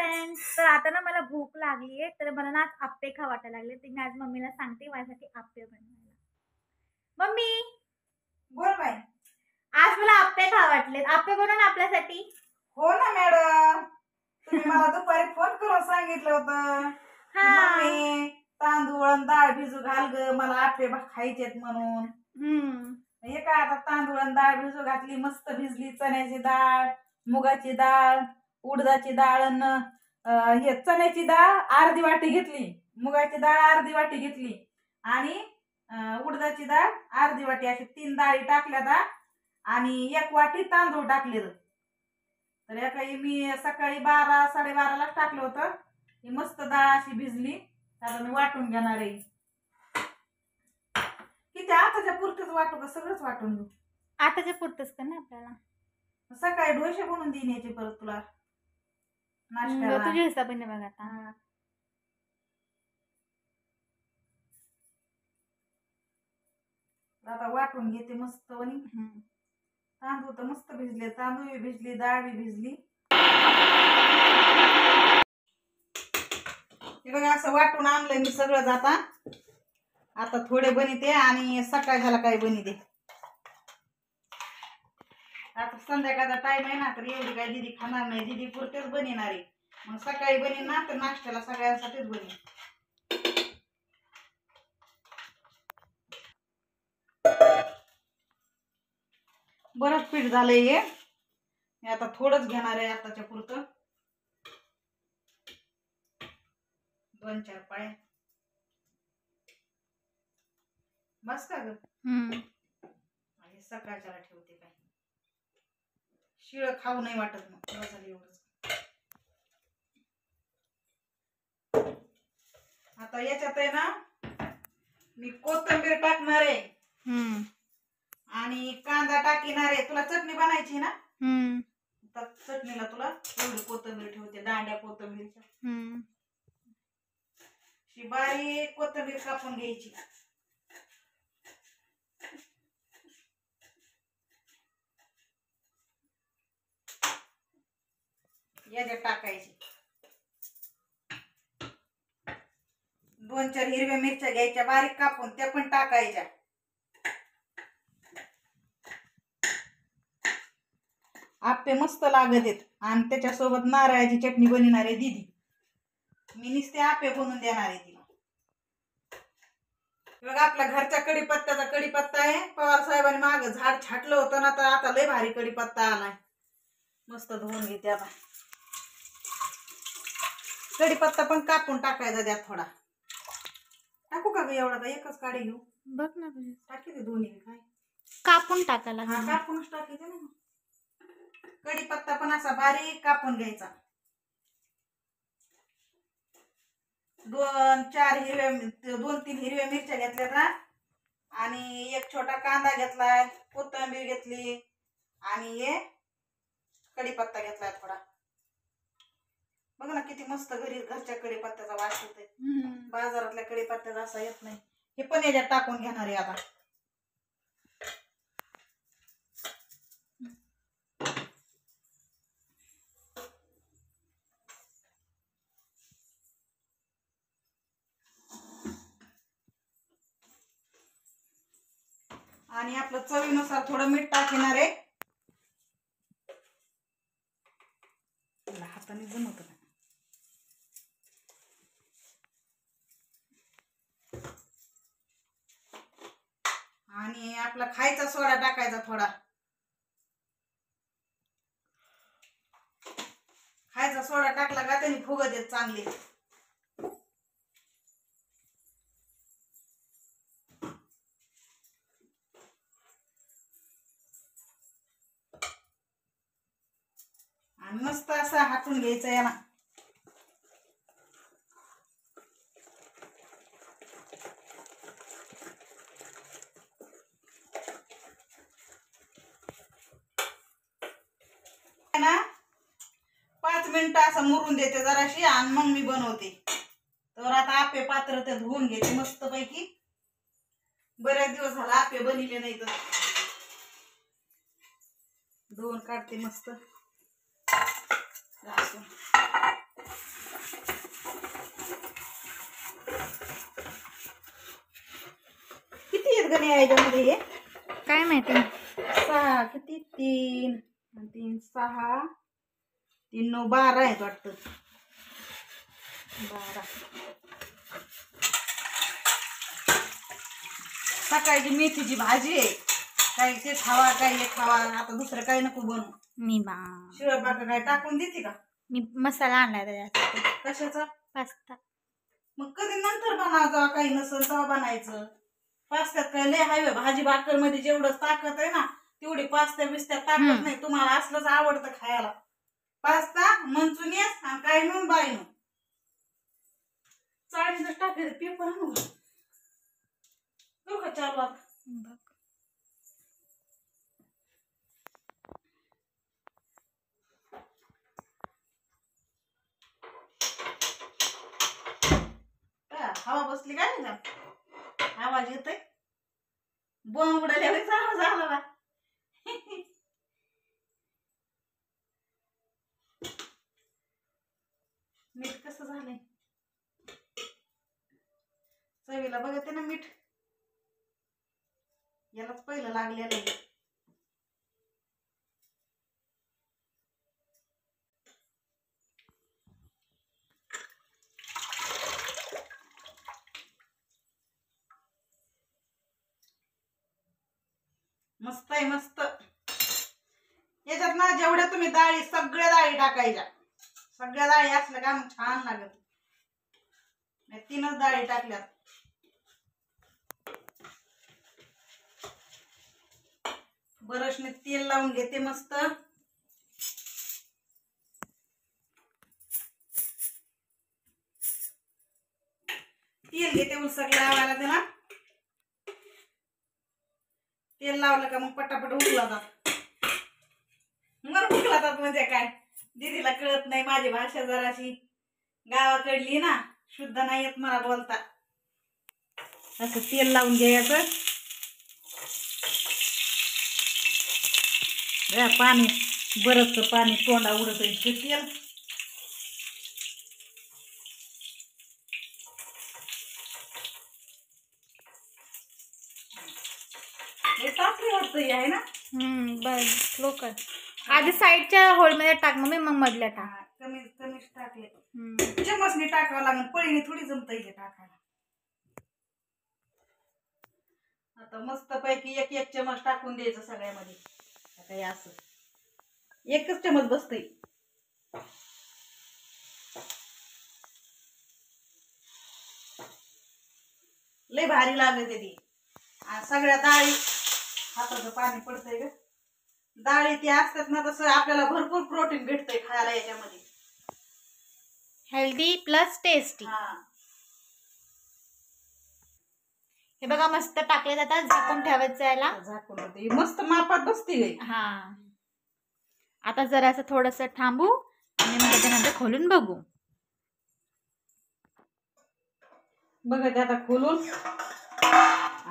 Friends, तर आता ना मला भूक लागली आहे, तर मला ना आज आप्पे खा वाटायला लागले. तर मी आज मम्मीला सांगते माझ्यासाठी आप्पे बनवायला. मम्मी, बोल बाई. आज मला आप्पे खा वाटलेत. आप्पे बनवा ना आपल्यासाठी. हो ना मॅडम, तुम्ही मला दुपारी फोन करून सांगितलं होतं की हा. मम्मी तांदूळ आणि डाळ भिजू घाल ग, मला आप्पे खायचेत म्हणून. हे काय आता तांदूळ आणि डाळ भिजू घातली, मस्त भिजली. चण्याची डाळ, मुगाची डाळ, उडदाची डाळ आणि हे चण्याची डाळ अर्धी वाटी घेतली, मुगाची डाळ अर्धी वाटी घेतली आणि उडदाची डाळ अर्धी वाटी, अशी 3 डाळी टाकल्या दा आणि 1 वाटी तांदूळ टाकले. तर एकाही मी सकाळी 12 12:30लाच टाकलं होतं. ही मस्त डाळ अशी भिजली. आता मी वाटून घेणार आहे. किती आताच्या पुरतच वाटू का सगळंच वाटून घेऊ? आताच्या पुरतच का ना आपल्याला. सकाळी डोसे बनवून देईन याचे परत तुला नाश्त्याला. तुझ्या हिसाबाने बघ आता. आता वाटून घेते मस्त वनी. तांदूळ तर मस्त भिजले, तांदूळ भिजली, डाळ बी भिजली. हे बघा असं वाटून आणलंय मी सगळं. जाता आता थोडे बनिते आणि सकाळच्याला काही बनिते. आता संध्याकाळचा टाइम आहे ना, तर एवढी काही दीदी खाणार नाही, दीदी पुरतेच बनवणार आहे. मग सकाळी बनीन ना तर नाश्त्याला सगळ्यांसाठीच बनीन. बरंच पीठ झालंय हे. मी आता थोडंच घेणार आहे आताच्या पुरतं. 2-4 पाळे बस का ग? आणि सकाळच्याला ठेवते. काय शिळ खाऊ नाही वाटत मग. झालं एवढंच. आता याच्यात आहे ना मी कोथिंबीर टाकणार आहे आणि कांदा टाकणार आहे. तुला चटणी बनायची ना, तर चटणीला तुला एवढी कोथिंबीर ठेवते, दांड्या कोथिंबीरच्या. बारीक कोथिंबीर कापून घ्यायची. याच्यात टाकायची. 2-4 हिरव्या मिरच्या घ्यायच्या बारीक कापून, त्या पण टाकायच्या. आप्पे मस्त लागत आहेत आणि त्याच्यासोबत नारळाची चटणी बनवणार आहे दीदी. मी नुसते आप्पे बनवून देणार आहे तिला. बघा आपल्या घरच्या कढीपत्त्याचा कढीपत्ता आहे. पवार साहेबांनी माग झाड छाटलं होतं ना, तर आता लय भारी कढीपत्ता आलाय. मस्त धुवून घेते आता. कढीपत्ता पण कापून टाकायचा त्यात थोडा. टाकू का ग एवढा? का एकच काढी घेऊ? बघ ना तुझे. टाकी ते दोन्ही काय कापून टाकायला. हा, कापूनच टाकायचे ना. कढीपत्ता पण असा बारीक कापून घ्यायचा. 2-4 हिरव्या 2-3 हिरव्या मिरच्या घेतल्या ना आणि 1 छोटा कांदा घेतलाय, कोथिंबीर घेतली आणि हे कढीपत्ता घेतलाय थोडा. बघ ना किती मस्त घरच्या कढीपत्त्याचा वास येतोय. बाजारातल्या कढीपत्त्याचा असा येत नाही. हे पण याच्यात टाकून घेणार आहे आता. आणि आपलं चवीनुसार थोडं मीठ टाकणार आहे. हाताने जमत नाही. आणि आपला खायचा सोडा टाकायचा थोडा. खायचा सोडा टाकला का त्याने फुगत येत चांगली. आणि मस्त असा हाटून घ्यायचा याला. ना 5 मिनिटं असं मुरून देते जराशी आणि मग मी बनवते. तर आता आप्पे पात्र ते धुवून घेते मस्त पैकी. बरेच दिवस झाला आप्पे बनवले नाही, तर धुवून काढते मस्त. किती याच्यामध्ये हे काय माहिती. 6 किती 3 3 6 3 9 12 आहेत वाटतं. 12. सकाळची मेथीची भाजी आहे. काही ते खावा काही हे खावा. आता दुसरं काही नको बनवू. मी शिवाय बाका काय टाकून देते का? मी मसाला आणलाय त्याच्यासाठी. कशाचा? पास्ता. मग कधी नंतर बनावं काही नसेल तेव्हा बनायचं. पास्त्यात काय लय हाय भाजी भाकर मध्ये जेवढं ताकद आहे ना तेवढी पास्त्या बिस्त्यात ताकद नाही. तुम्हाला असलंच आवडतं खायला. पास्ता मंचुनियस आणि काय नून बाई नून चाळीचं टाकायचं पेपर आणू का चालू आता. हवा बसली काय ना आवाज येतोय. बॉम्ब उडाल्यावर आवाज आला बा. मीठ कसं झालंय चवीला बघते ना. मीठ यालाच पहिलं लागलेलं आहे. मस्त आहे मस्त. याच्यात ना जेवढ्या तुम्ही डाळी सगळ्या डाळी टाकायच्या. सगळ्या डाळी असल्या का मग छान लागत. 3च डाळी टाकल्यात. बरशने तेल लावून घेते मस्त. तेल घेते उसक लावायला त्याला. तेल लावलं का मग पटापट उकळतात. मग उकळतात म्हणजे काय दीदीला कळत नाही. माझी भाषा जराशी गावाकडली ना शुद्ध नाही येत मला बोलता. असं तेल लावून घ्यायचं. पाणी बरंच पाणी तोंडा उडत तेल. हे टाकले वाटतं आहे ना. बस लोक आधी साईडच्या होल मध्ये टाक मम्मी मग मधल्या टाक. कमी कमीच टाकले. चमचने टाकावं लागेल. पळीने थोडी जमत हे टाकायला. आता मस्त पैकी एक एक चमच टाकून द्यायचं सगळ्यामध्ये. आता हे असं एकच चमच बसतय. लय भारी लागते ती. सगळ्या डाळी हाताचं पाणी पडतंय ग. डाळी ती असतात ना तसं आपल्याला भरपूर प्रोटीन भेटतंय खायला याच्यामध्ये. Healthy plus tasty. हे बघा मस्त टाकले जातात. झाकून ठेवायचं याला. झाकून होते मस्त मापात बसते गे. हा आता जरा असं थोडस थांबू आणि मग त्याच्यानंतर खोलून बघू. बघा ते आता खोलून.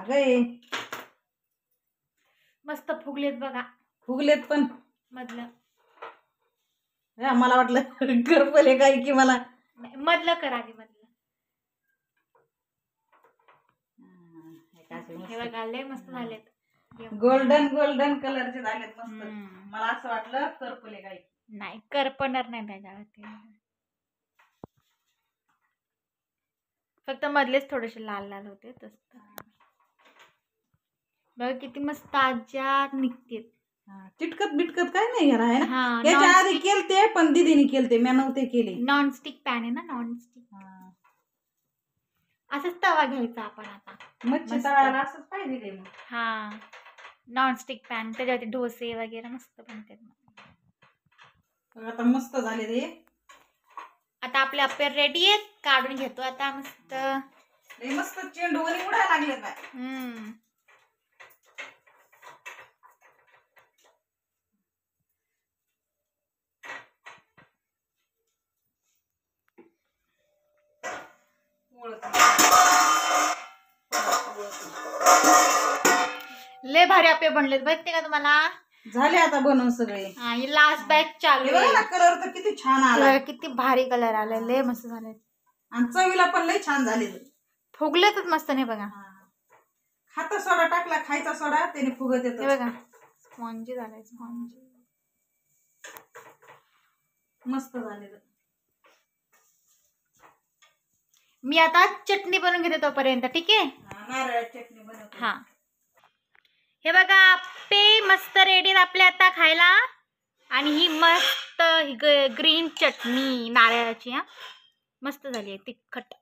अगं मस्त फुगलेत बघा. फुगलेत पण मधलं. मला वाटलं करपले काय की मला. मधलं करा आधी मधलं. हे बघा लय मस्त झालेत. गोल्डन गोल्डन कलरचे झालेत मस्त. मला असं वाटलं करपले काय. नाही करपणार नाही त्याच्यावरती. फक्त मधलेच थोडेसे लाल लाल होते तसं. बघा किती मस्त ताज्या निघते. चिटकत बिटकत काय नाही घरा आहे ना. याच्या आधी केलते पण दीदीने केलते मी नव्हते केले. नॉनस्टिक पॅन आहे ना. नॉनस्टिक असंच तवा घ्यायचा आपण. आता मच्छी तळायला असंच पाहिजे काय मग. हा नॉनस्टिक पॅन त्याच्यावरती डोसे वगैरे मस्त बनतात. आता मस्त झाले रे. आता आपले अप्पे रेडी आहेत. काढून घेतो आता मस्त. मस्त चेंडू वगैरे उडायला लागले काय. लय भारी अप्पे बनलेत बघते का तुम्हाला. झाले आता बनवून सगळे. ही लास्ट बॅच चालू आहे. कलर तर किती छान आला. किती भारी कलर आलाय. लय मस्त झाले. आणि चवीला पण लय छान झाले. फुगलेतच मस्त नाही बघा. खाता सोडा टाकला, खायचा सोडा, त्याने फुगत हे येतं. बघा स्पॉन्जी झालाय स्पॉन्जी. मस्त झालेलं. मी आता चटणी बनवून घेते तोपर्यंत, ठीक आहे. नारळाची चटणी बनवते. हा हे बघा आप्पे मस्त रेडी आपले आता खायला. आणि ही मस्त ग्रीन चटणी नारळाची, हा मस्त झाली आहे तिखट.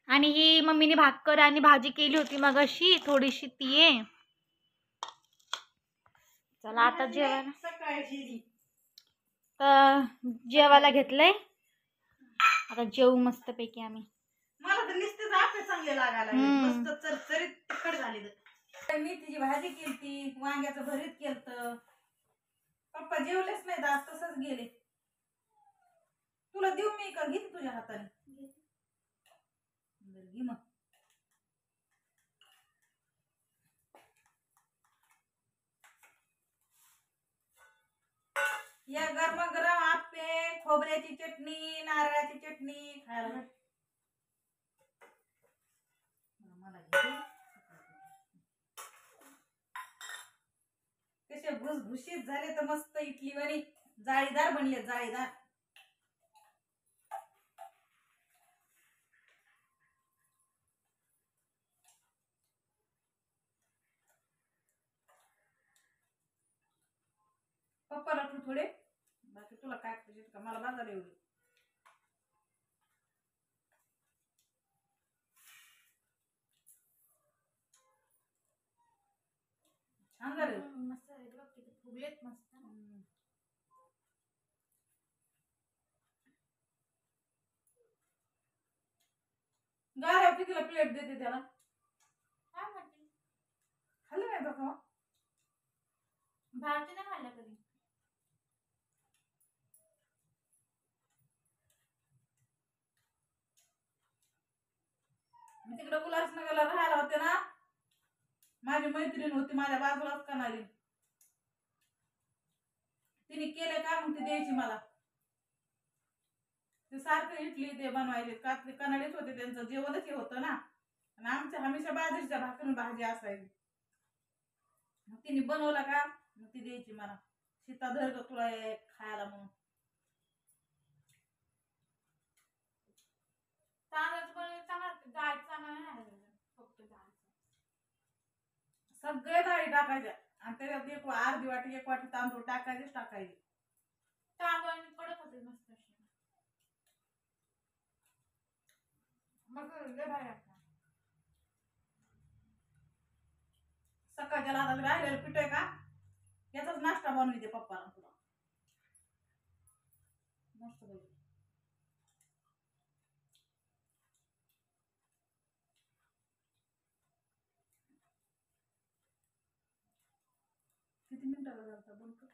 आणि ही मम्मीने भाकर आणि भाजी केली होती मग अशी थोडीशी ती आहे. चला आता जेवायला, सकाळची तर जेवायला घेतलंय आता, जेवू मस्त पैकी आम्ही. मला तर नुसतेच आपे चांगले लागायला लागले. मस्त चरचरीत तिखट झाले. मेथीची भाजी केलती, वांग्याचं भरीत केलतं. पप्पा जेवलेच नाही आज, तसंच गेले. तुला देऊ मी का? घे तुझ्या हाताने. घे मग. या गरमागरम आप्पे, खोबऱ्याची चटणी, नारळाची चटणी खायला. मला कसे भुसभुशीत झाले तर मस्त इडली वाली जाळीदार बनले, जाळीदार. पप्पाला तू थोडे, बाकी तुला काय पाहिजे का? मला बाजार एवढी. छान झाले. मस्त फुगलेत मस्त. गाऱ्या कितीला प्लेट देते त्याला? काय म्हणते? खाल्लं नाही बघा. बाहेरचे नाही खाल्लं कधी. मी तिकडे उल्हासनगरला राहायला होते ना, माझी मैत्रीण होती माझ्या बाजूलाच कणाली. तिने केले का मग ती द्यायची मला. ते सारखं इडली ते बनवायचे का, ते कनाडीच होते, त्यांचं जेवणच हे होतं ना. आणि आमच्या हमेशा बाजरीच्या भाकरी भाजी असायची. मग तिने बनवला का मग ती द्यायची मला. सीता धर ग तुला खायला म्हणून. सगळे डाळी टाकायच्या आणि त्याच्यात एक अर्धी वाटी, एक वाटी तांदूळ टाकायचेच टाकायचे. तांदूळ कडक होते मस्त अशी. सकाळच्या लादात राहिलेलं पीठ आहे का, याचाच नाश्ता बनवते पप्पाला तुला. मस्त बोल. किती मिनिटाला झालं बंद कर.